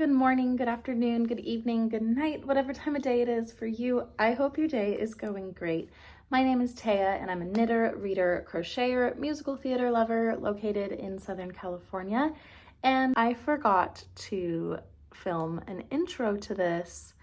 good morning, good afternoon, good evening, good night, whatever time of day it is for you. I hope your day is going great. My name is Taya and I'm a knitter, reader, crocheter, musical theater lover located in Southern California. And I forgot to film an intro to this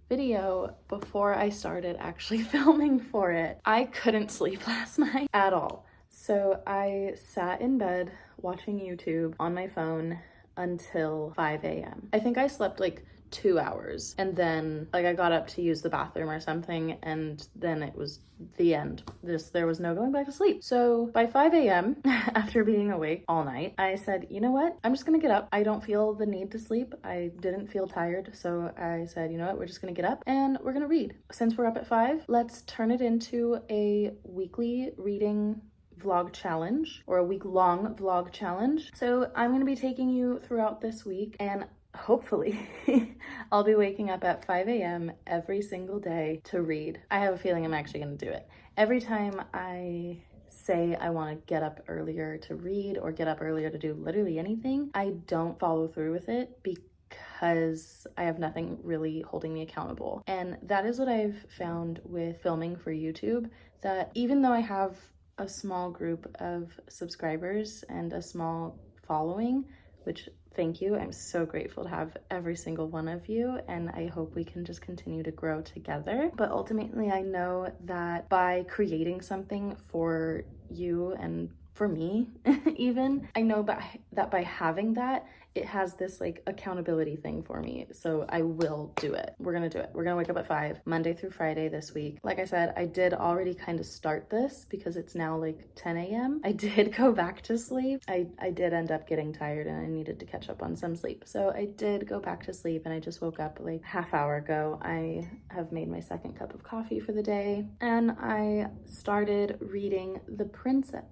video before I started actually filming for it. I couldn't sleep last night at all. So I sat in bed watching YouTube on my phone until 5 a.m. I think I slept like 2 hours and then I got up to use the bathroom or something and then it was the end. There was no going back to sleep. So by 5 a.m. after being awake all night, I said, you know what? I'm just gonna get up. I don't feel the need to sleep. I didn't feel tired. So I said, you know what? We're just gonna get up and we're gonna read. Since we're up at 5, let's turn it into a weekly reading vlog challenge or a week-long vlog challenge. So I'm going to be taking you throughout this week and hopefully I'll be waking up at 5 a.m. every single day to read. I have a feeling I'm actually going to do it. Every time I say I want to get up earlier to read or get up earlier to do literally anything, I don't follow through with it because I have nothing really holding me accountable. And that is what I've found with filming for YouTube, that even though I have a small group of subscribers and a small following, which thank you, I'm so grateful to have every single one of you, and I hope we can just continue to grow together. But ultimately I know that by creating something for you and for me even, I know that by having that, it has this like accountability thing for me. So I will do it. We're gonna do it. We're gonna wake up at 5 Monday through Friday this week. Like I said, I did already kind of start this because it's now like 10 a.m. I did go back to sleep. I did end up getting tired and I needed to catch up on some sleep. So I did go back to sleep and I just woke up like half hour ago. I have made my second cup of coffee for the day and I started reading The Princess.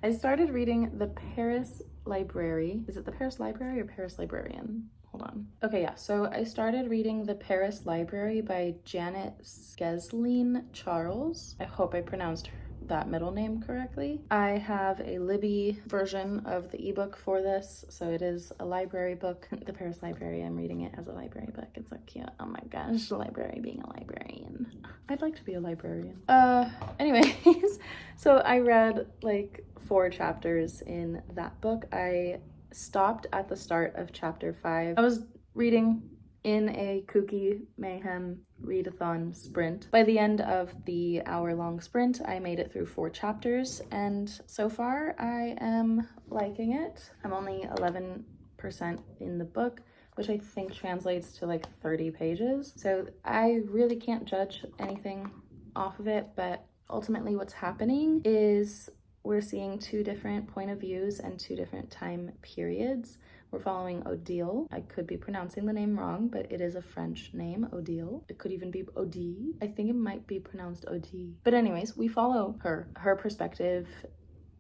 I started reading The Paris Library. Is it The Paris Library or Paris Librarian? Hold on. Okay, yeah, so I started reading The Paris Library by Janet Skeslien Charles. I hope I pronounced that middle name correctly. I have a Libby version of the ebook for this, so it is a library book. The Paris Library, I'm reading it as a library book. It's so cute. Oh my gosh, the library being a librarian. I'd like to be a librarian. Anyways, so I read like 4 chapters in that book. I stopped at the start of chapter 5. I was reading in a kooky mayhem readathon sprint. By the end of the hour-long sprint, I made it through 4 chapters, and so far I am liking it. I'm only 11% in the book, which I think translates to like 30 pages. So I really can't judge anything off of it, but ultimately what's happening is we're seeing 2 different point of views and 2 different time periods. We're following Odile. I could be pronouncing the name wrong, but it is a French name, Odile. It could even be Odie. I think it might be pronounced Odie. But anyways, we follow her. Her perspective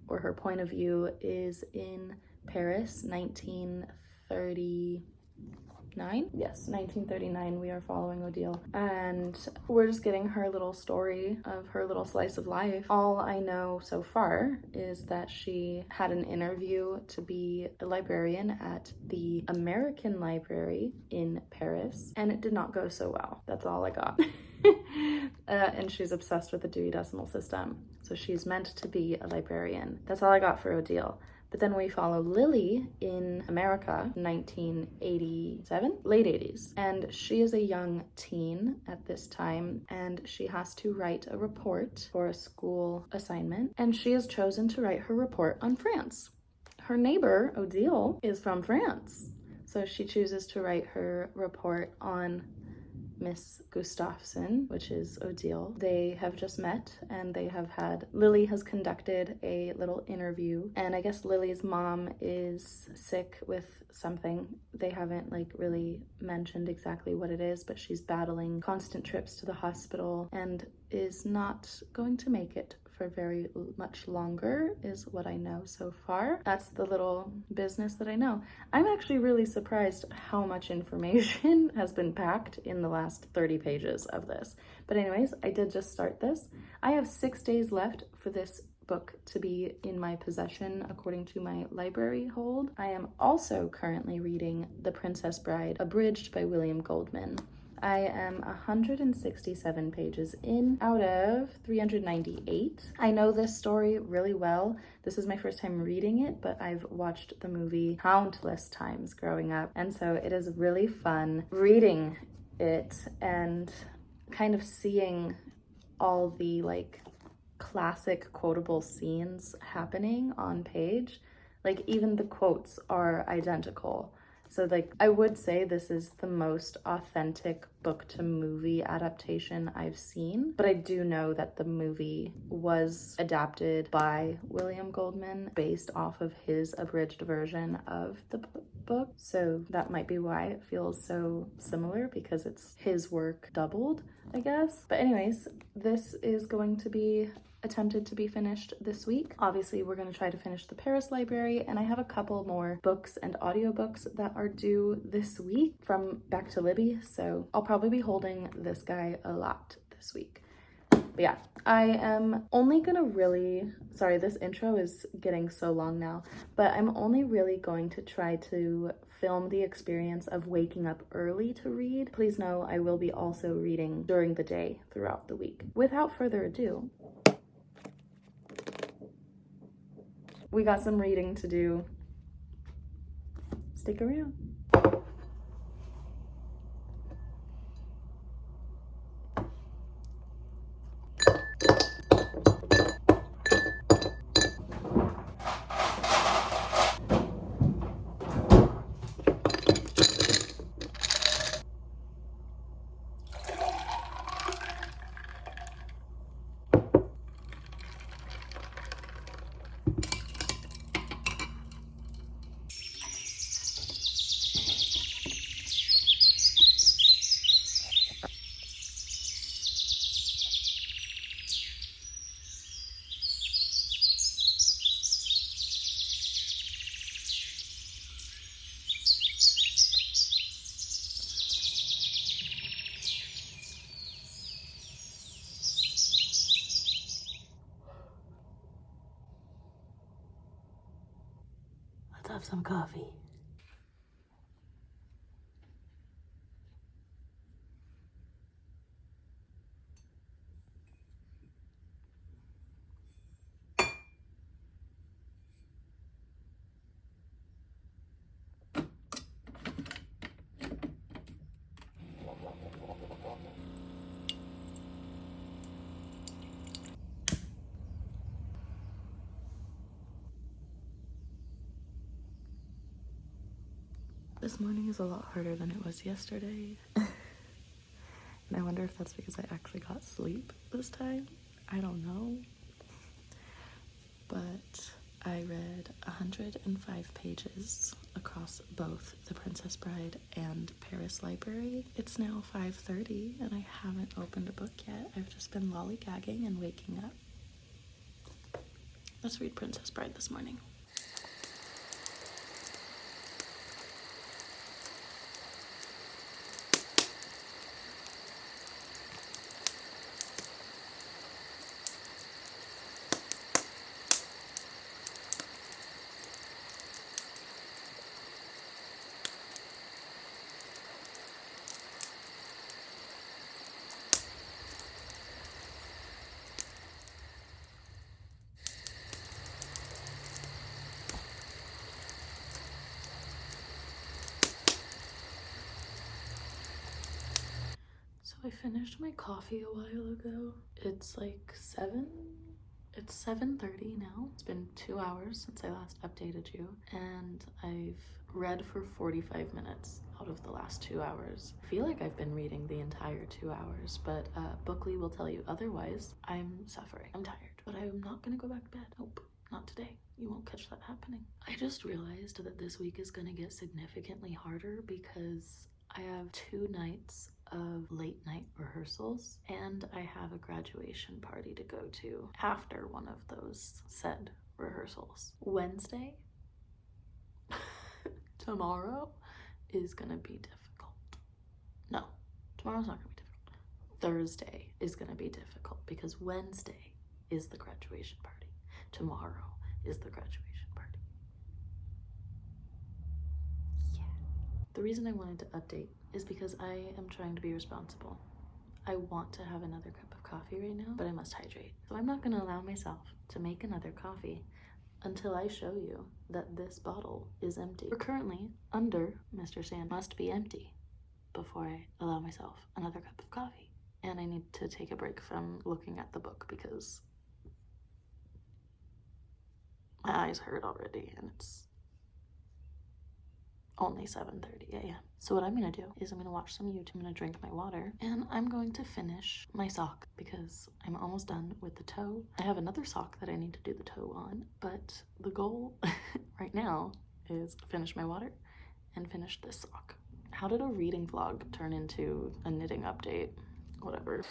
or her point of view is in Paris, 1939. Yes, 1939. We are following Odile and we're just getting her little story of her little slice of life. All I know so far is that she had an interview to be a librarian at the American Library in Paris and it did not go so well. That's all I got. And she's obsessed with the Dewey Decimal System, so she's meant to be a librarian. That's all I got for Odile. But then we follow Lily in America, 1987, late 80s. And she is a young teen at this time, and she has to write a report for a school assignment. And she has chosen to write her report on France. Her neighbor, Odile, is from France. So she chooses to write her report on Miss Gustafson, which is Odile. They have just met and Lily has conducted a little interview, and I guess Lily's mom is sick with something. They haven't like really mentioned exactly what it is, but she's battling constant trips to the hospital and is not going to make it for very much longer, is what I know so far. That's the little business that I know. I'm actually really surprised how much information has been packed in the last 30 pages of this. But anyways, I did just start this. I have 6 days left for this book to be in my possession according to my library hold. I am also currently reading The Princess Bride, abridged by William Goldman. I am 167 pages in out of 398. I know this story really well. This is my first time reading it, but I've watched the movie countless times growing up, and so it is really fun reading it and kind of seeing all the like classic quotable scenes happening on page. Like even the quotes are identical. So like I would say this is the most authentic book to movie adaptation I've seen, but I do know that the movie was adapted by William Goldman based off of his abridged version of the book. So that might be why it feels so similar, because it's his work doubled, I guess. But anyways, this is going to be attempted to be finished this week. Obviously, we're going to try to finish the Paris Library, and I have a couple more books and audiobooks that are due this week from Back to Libby, so I'll probably be holding this guy a lot this week. But yeah, I am only gonna really, sorry, this intro is getting so long now, but I'm only really going to try to film the experience of waking up early to read. Please know I will be also reading during the day throughout the week. Without further ado, we got some reading to do. Stick around. Let's have some coffee. This morning is a lot harder than it was yesterday. And I wonder if that's because I actually got sleep this time. I don't know. But I read 105 pages across both The Princess Bride and Paris Library. It's now 5:30 and I haven't opened a book yet. I've just been lollygagging and waking up. Let's read Princess Bride this morning. I finished my coffee a while ago. It's like 7:30 now. It's been 2 hours since I last updated you, and I've read for 45 minutes out of the last 2 hours. I feel like I've been reading the entire 2 hours, but Bookly will tell you otherwise. I'm suffering. I'm tired, but I'm not gonna go back to bed. Nope, not today. You won't catch that happening. I just realized that this week is gonna get significantly harder because I have 2 nights of late night rehearsals, and I have a graduation party to go to after one of those said rehearsals. Wednesday, tomorrow, is gonna be difficult. No, tomorrow's not gonna be difficult. Thursday is gonna be difficult because Wednesday is the graduation party. Tomorrow is the graduation party. Yeah. The reason I wanted to update is because I am trying to be responsible. I want to have another cup of coffee right now, but I must hydrate. So I'm not gonna allow myself to make another coffee until I show you that this bottle is empty. We're currently under Mr. Sand must be empty before I allow myself another cup of coffee. And I need to take a break from looking at the book because my eyes hurt already and it's only 7:30 a.m. So what I'm gonna do is I'm gonna watch some YouTube, I'm gonna drink my water, and I'm going to finish my sock because I'm almost done with the toe. I have another sock that I need to do the toe on, but the goal right now is finish my water and finish this sock. How did a reading vlog turn into a knitting update? Whatever.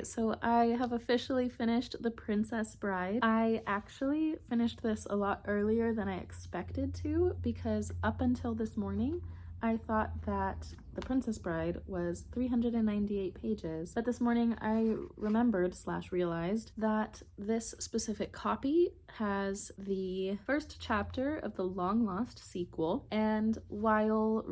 So I have officially finished The Princess Bride. I actually finished this a lot earlier than I expected to because up until this morning, I thought that The Princess Bride was 398 pages, but this morning I remembered / realized that this specific copy has the first chapter of the long lost sequel, and while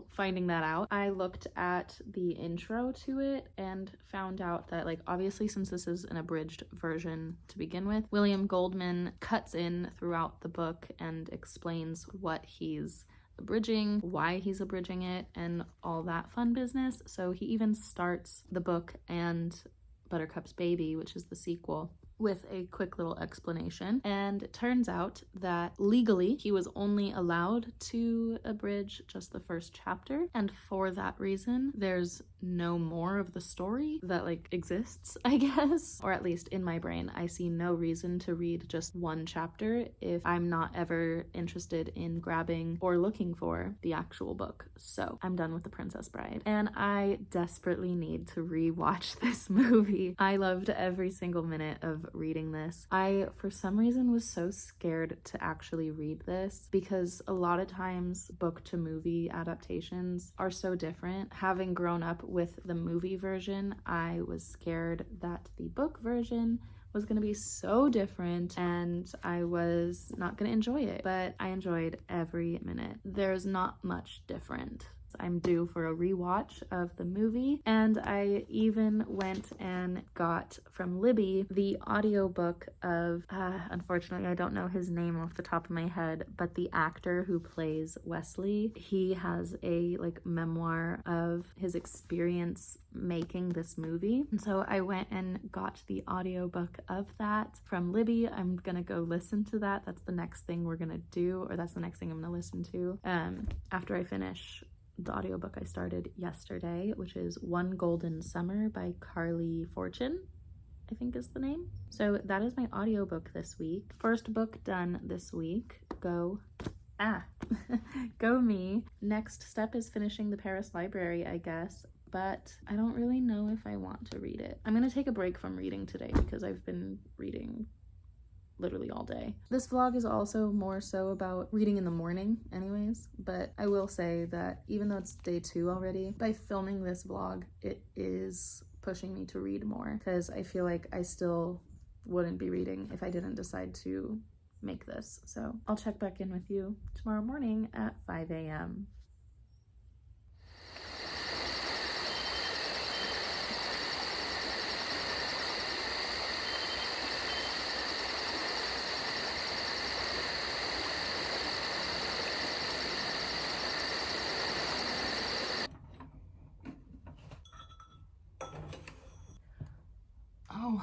finding that out, I looked at the intro to it and found out that, like, obviously since this is an abridged version to begin with, William Goldman cuts in throughout the book and explains what he's abridging, why he's abridging it, and all that fun business. So he even starts the book and Buttercup's Baby, which is the sequel, with a quick little explanation. And it turns out that legally he was only allowed to abridge just the first chapter, and for that reason there's no more of the story that exists, I guess. Or at least in my brain, I see no reason to read just one chapter if I'm not ever interested in grabbing or looking for the actual book. So I'm done with The Princess Bride, and I desperately need to rewatch this movie. I loved every single minute of reading this. I, for some reason, was so scared to actually read this because a lot of times book to movie adaptations are so different. Having grown up with the movie version, I was scared that the book version was going to be so different and I was not going to enjoy it, but I enjoyed every minute. There's not much different. I'm due for a rewatch of the movie, and I even went and got from Libby the audiobook of, unfortunately I don't know his name off the top of my head, but the actor who plays Wesley, he has a memoir of his experience making this movie. And so I went and got the audiobook of that from Libby. I'm gonna go listen to that. That's the next thing we're gonna do, or that's the next thing I'm gonna listen to after I finish the audiobook I started yesterday, which is One Golden Summer by Carly Fortune, I think is the name. So that is my audiobook this week. First book done this week. Go me. Next step is finishing the Paris Library, I guess, but I don't really know if I want to read it. I'm gonna take a break from reading today because I've been reading literally all day. This vlog is also more so about reading in the morning anyways, but I will say that even though it's day 2 already, by filming this vlog, it is pushing me to read more because I feel like I still wouldn't be reading if I didn't decide to make this. So I'll check back in with you tomorrow morning at 5 a.m.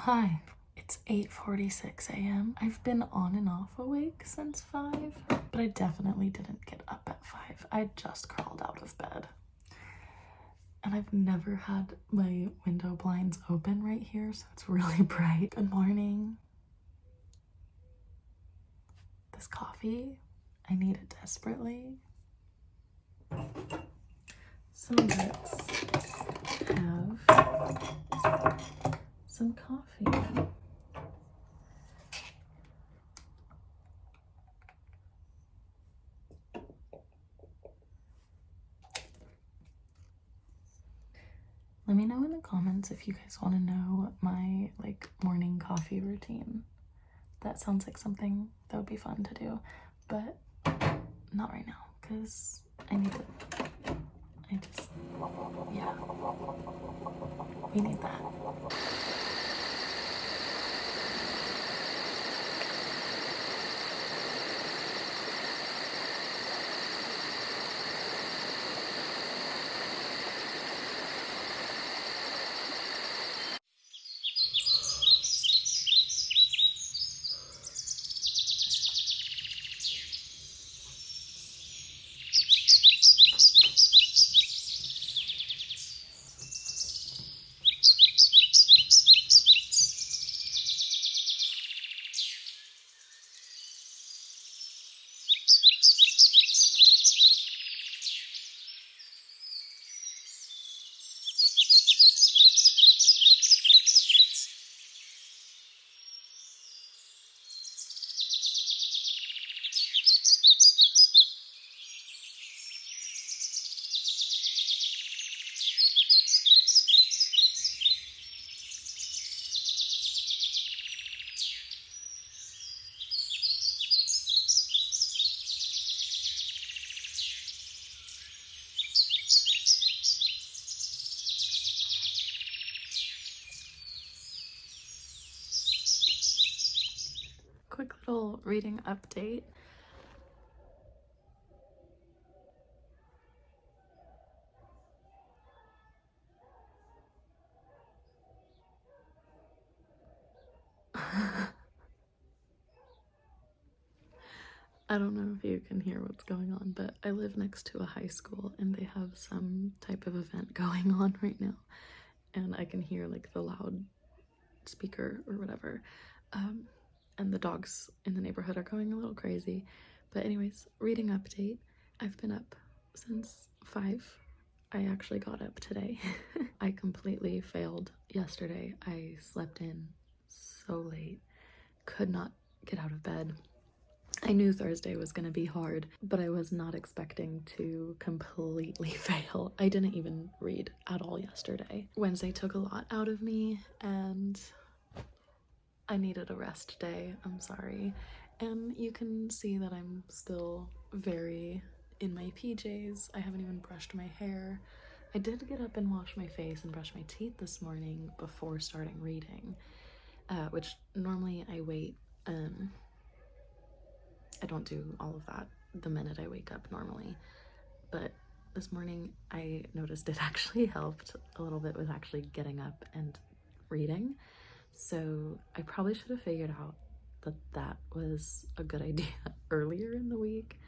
hi. It's 8:46 a.m. I've been on and off awake since 5, but I definitely didn't get up at 5. I just crawled out of bed. And I've never had my window blinds open right here, so it's really bright. Good morning. This coffee, I need it desperately. So let's have some coffee. Let me know in the comments if you guys want to know my morning coffee routine. That sounds like something that would be fun to do, but not right now because I need it. Yeah, we need that. Quick little reading update. I don't know if you can hear what's going on, but I live next to a high school and they have some type of event going on right now. And I can hear the loud speaker or whatever. And the dogs in the neighborhood are going a little crazy. But anyways, reading update. I've been up since 5. I actually got up today. I completely failed yesterday. I slept in so late. Could not get out of bed. I knew Thursday was going to be hard, but I was not expecting to completely fail. I didn't even read at all yesterday. Wednesday took a lot out of me and I needed a rest day. I'm sorry. And you can see that I'm still very in my PJs. I haven't even brushed my hair. I did get up and wash my face and brush my teeth this morning before starting reading, which normally I wait. I don't do all of that the minute I wake up normally, but this morning I noticed it actually helped a little bit with actually getting up and reading. So I probably should have figured out that that was a good idea earlier in the week,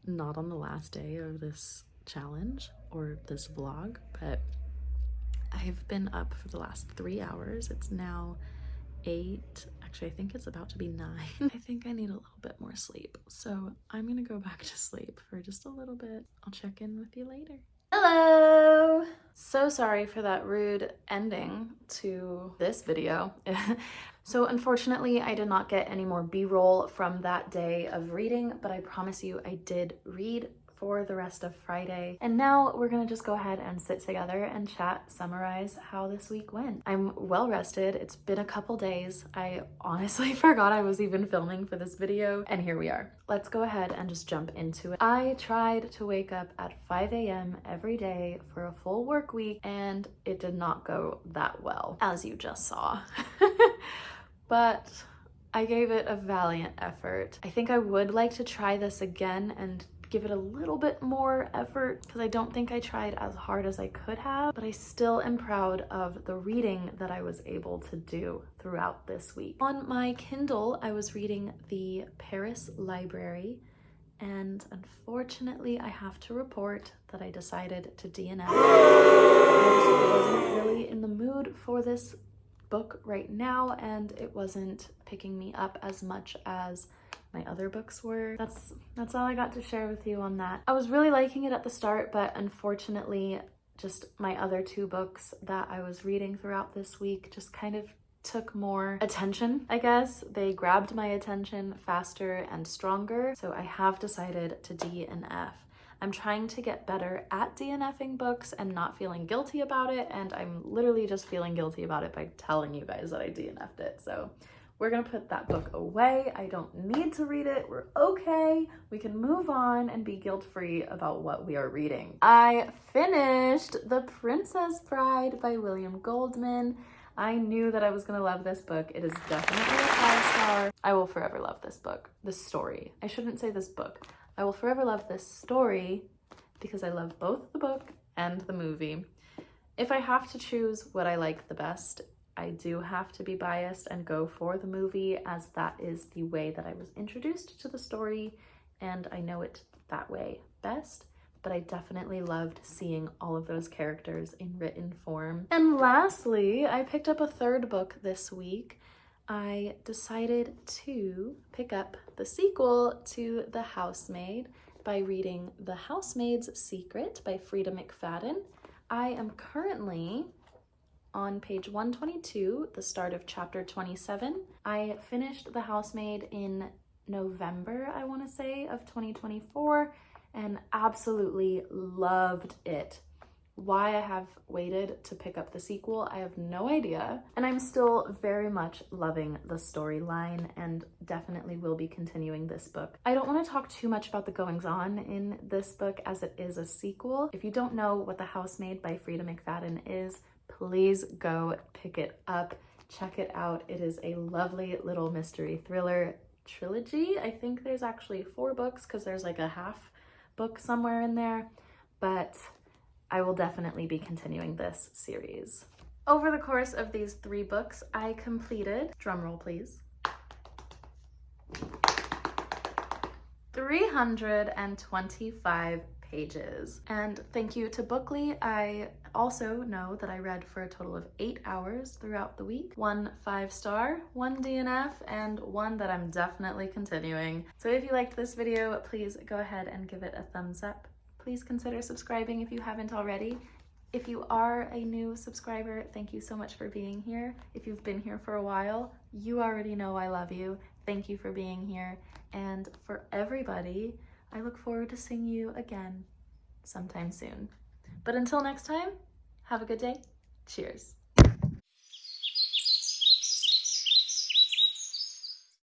not on the last day of this challenge or this vlog, but I've been up for the last 3 hours. It's now 8. Actually, I think it's about to be 9. I think I need a little bit more sleep. So I'm gonna go back to sleep for just a little bit. I'll check in with you later. Hello! So sorry for that rude ending to this video. So unfortunately, I did not get any more B-roll from that day of reading, but I promise you I did read for the rest of Friday. And now we're gonna just go ahead and sit together and chat, summarize how this week went. I'm well rested. It's been a couple days. I honestly forgot I was even filming for this video, and here we are. Let's go ahead and just jump into it. I tried to wake up at 5 a.m. every day for a full work week, and it did not go that well, as you just saw. But I gave it a valiant effort. I think I would like to try this again and give it a little bit more effort because I don't think I tried as hard as I could have, but I still am proud of the reading that I was able to do throughout this week. On my Kindle, I was reading the Paris Library, and unfortunately I have to report that I decided to DNF. I just wasn't really in the mood for this book right now, and it wasn't picking me up as much as my other books were. That's all I got to share with you on that. I was really liking it at the start, but unfortunately just my other two books that I was reading throughout this week just kind of took more attention, I guess. They grabbed my attention faster and stronger, so I have decided to DNF. I'm trying to get better at DNFing books and not feeling guilty about it, and I'm literally just feeling guilty about it by telling you guys that I DNF'd it. So we're gonna put that book away. I don't need to read it. We're okay. We can move on and be guilt-free about what we are reading. I finished The Princess Bride by William Goldman. I knew that I was gonna love this book. It is definitely a 5-star. I will forever love this book, this story. I shouldn't say this book. I will forever love this story because I love both the book and the movie. If I have to choose what I like the best, I do have to be biased and go for the movie, as that is the way that I was introduced to the story and I know it that way best. But I definitely loved seeing all of those characters in written form. And lastly, I picked up a third book this week. I decided to pick up the sequel to The Housemaid by reading The Housemaid's Secret by Freida McFadden. I am currently on page 122, the start of chapter 27. I finished The Housemaid in November, I want to say, of 2024, and absolutely loved it. Why I have waited to pick up the sequel, I have no idea. And I'm still very much loving the storyline and definitely will be continuing this book. I don't want to talk too much about the goings-on in this book as it is a sequel. If you don't know what The Housemaid by Freida McFadden is, please go pick it up. Check it out. It is a lovely little mystery thriller trilogy. I think there's actually 4 books because there's like a half book somewhere in there, but I will definitely be continuing this series. Over the course of these 3 books, I completed, drumroll please, 325 pages. And thank you to Bookly. I also know that I read for a total of 8 hours throughout the week. 1 5-star, 1 DNF, and 1 that I'm definitely continuing. So if you liked this video, please go ahead and give it a thumbs up. Please consider subscribing if you haven't already. If you are a new subscriber, thank you so much for being here. If you've been here for a while, you already know I love you. Thank you for being here. And for everybody, I look forward to seeing you again sometime soon. But until next time, have a good day. Cheers.